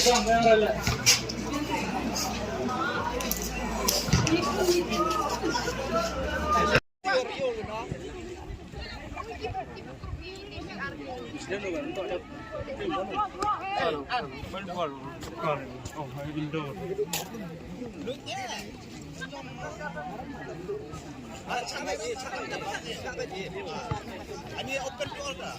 Ini open call dah.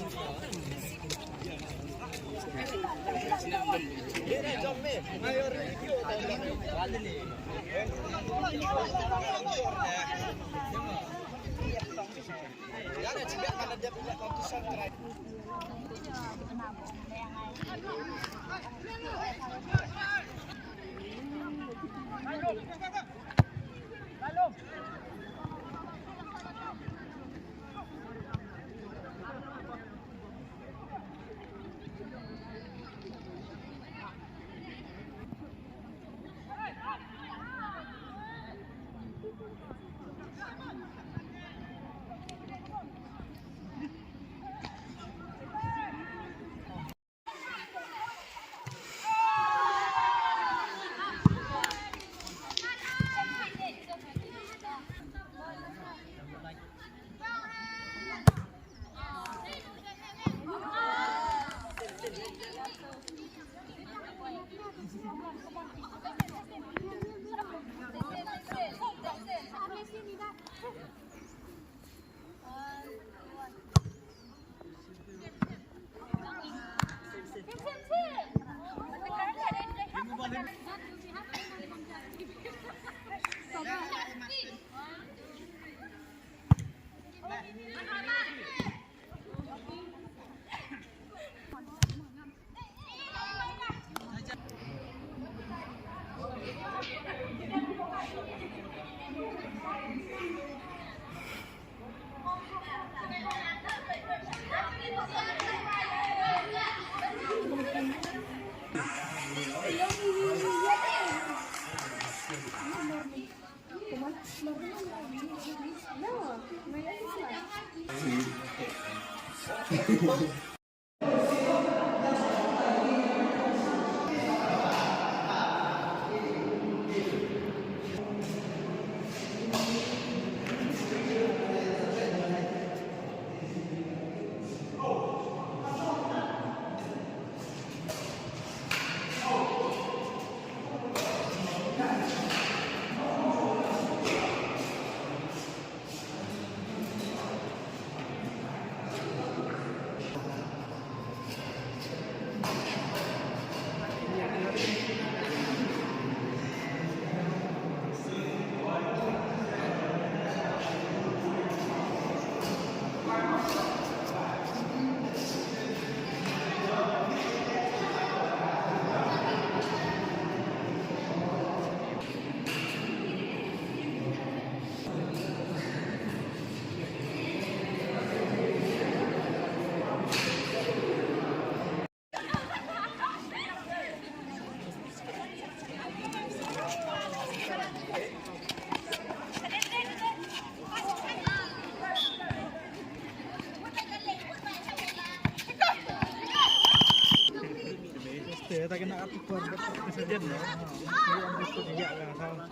Ini jom ni, mayor video kali ni. Ya, ni cakap kalau dia punya kontusan terakhir. Tak kena aturan presiden ya. Ini ambil juga kan sama.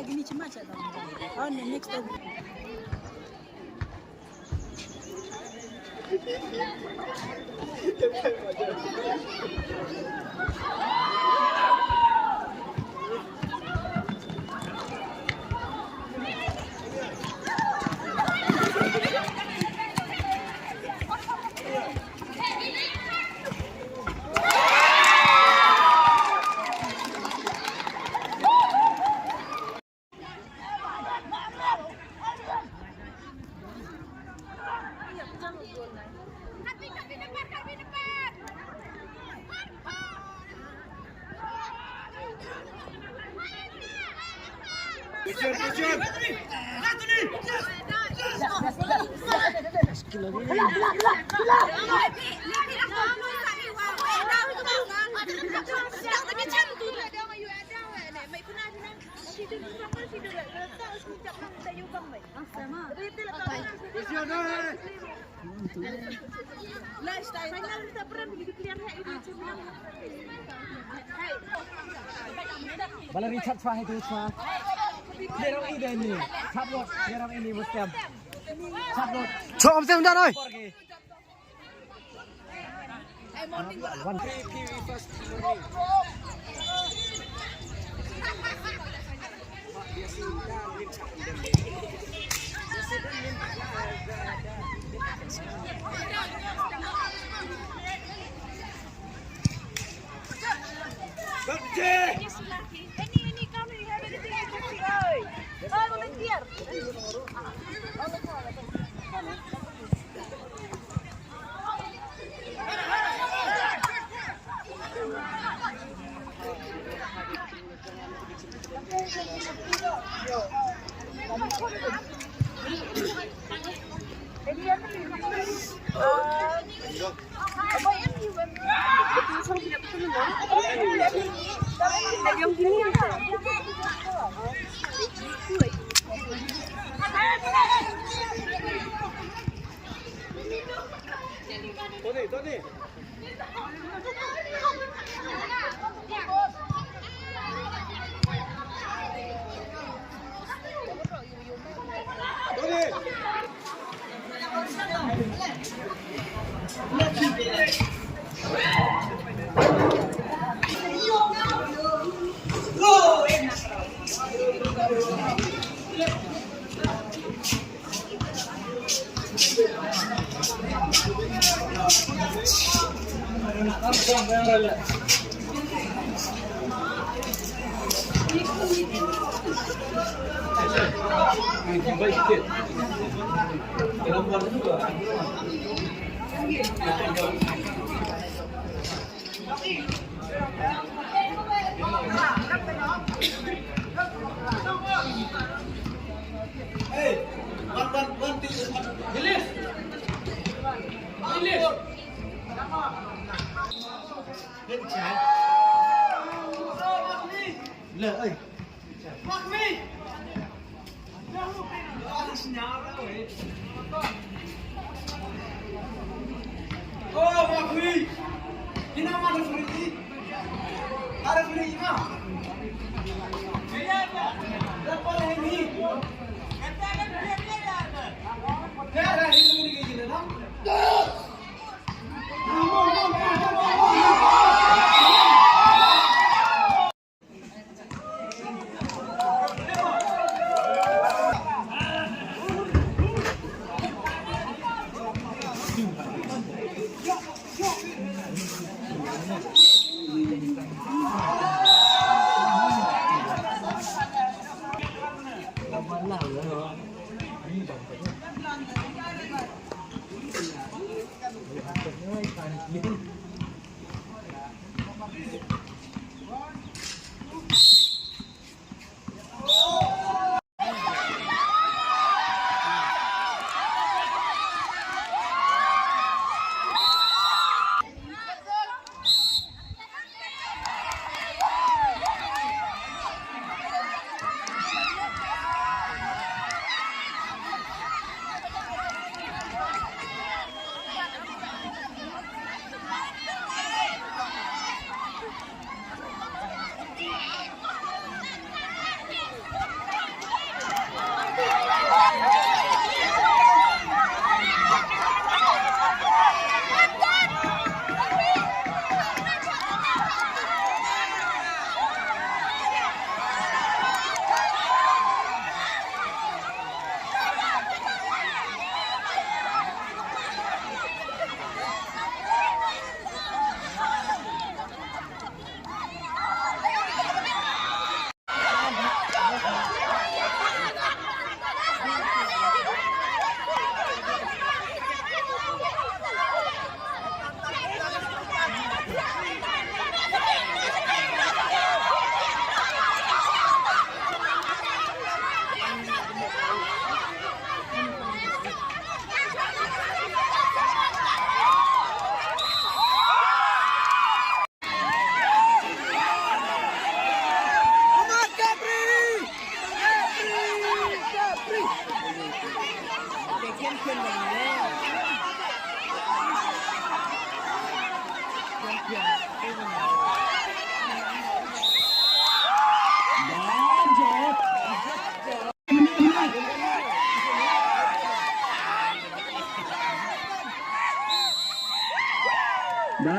Gini cuma aja. Oh, next time. Kejar, kejar. Bala Richard Fah itu Fah. Merong ini nih. Sabot, merong ini Muslim. Sabot. Cho ông xem ra thôi. One PV first. Ini kami ada di sini oi. Oh, volunteer. Apa yang betul tidak betul yang gini Tony.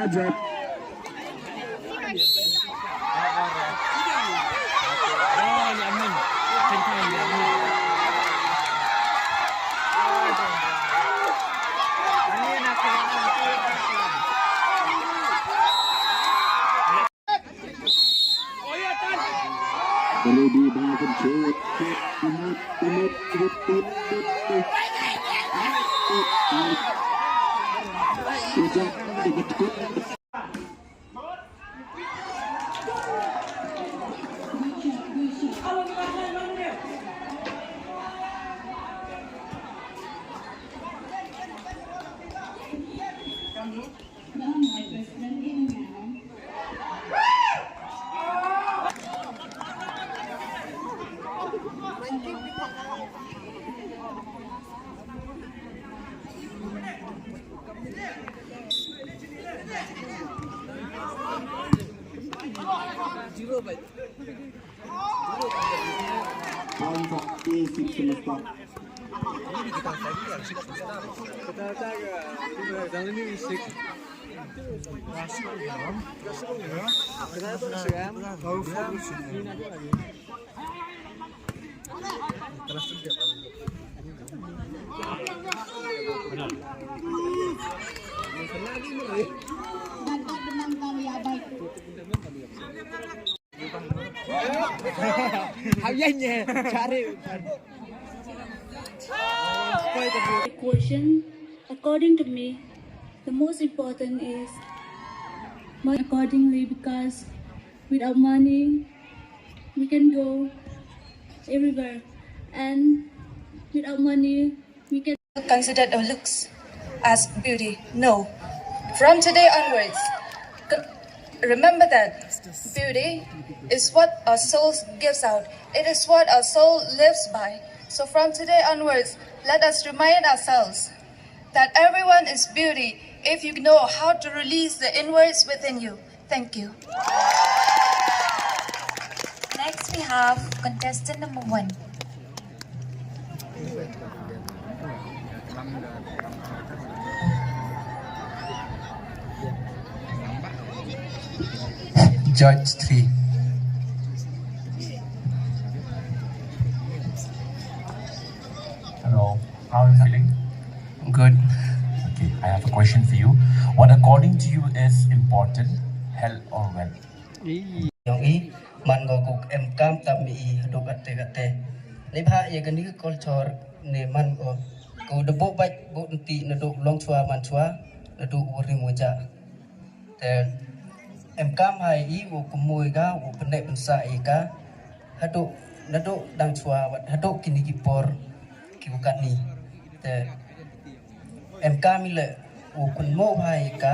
Rajat. Oh, ni Amin. Kencan ni Amin. Amin nak kena Ready bahagian shoot. Habiannya cari. Question, according to me, the most important is money accordingly, because without money we can go everywhere, and without money we can consider our looks as beauty. No. From today onwards, remember that beauty is what our soul gives out. It is what our soul lives by. So from today onwards, let us remind ourselves that everyone is beauty if you know how to release the inwards within you. Thank you. Next, we have contestant number 1. Judge 3. Hello, how are you feeling? Good. Okay, I have a question for you. What according to you is important, health or wealth? Yang i man go kuk em kam tam i dok ate kate. Ni bha ye gani culture ne man go ko de bo bach bo ti na dok long chua man chua na dok uri moja. Te em kam hai i wo kumui ga wo pene pensa i ka hadok na dok dang chua wat hadok kini ki por ki bukan ni. Te em kam i le wo kun mo hai ka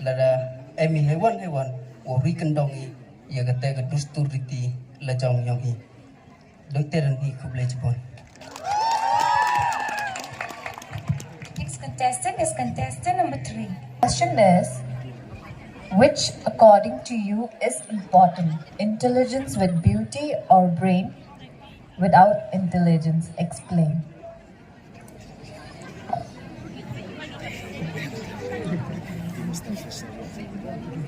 la da em i hewan wo ri kendong i ya kata ke dustur riti lajong yang hi dokter ni kuble jepon. Next contestant is contestant number 3. Question is, which according to you is important? Intelligence with beauty or brain without intelligence? Explain.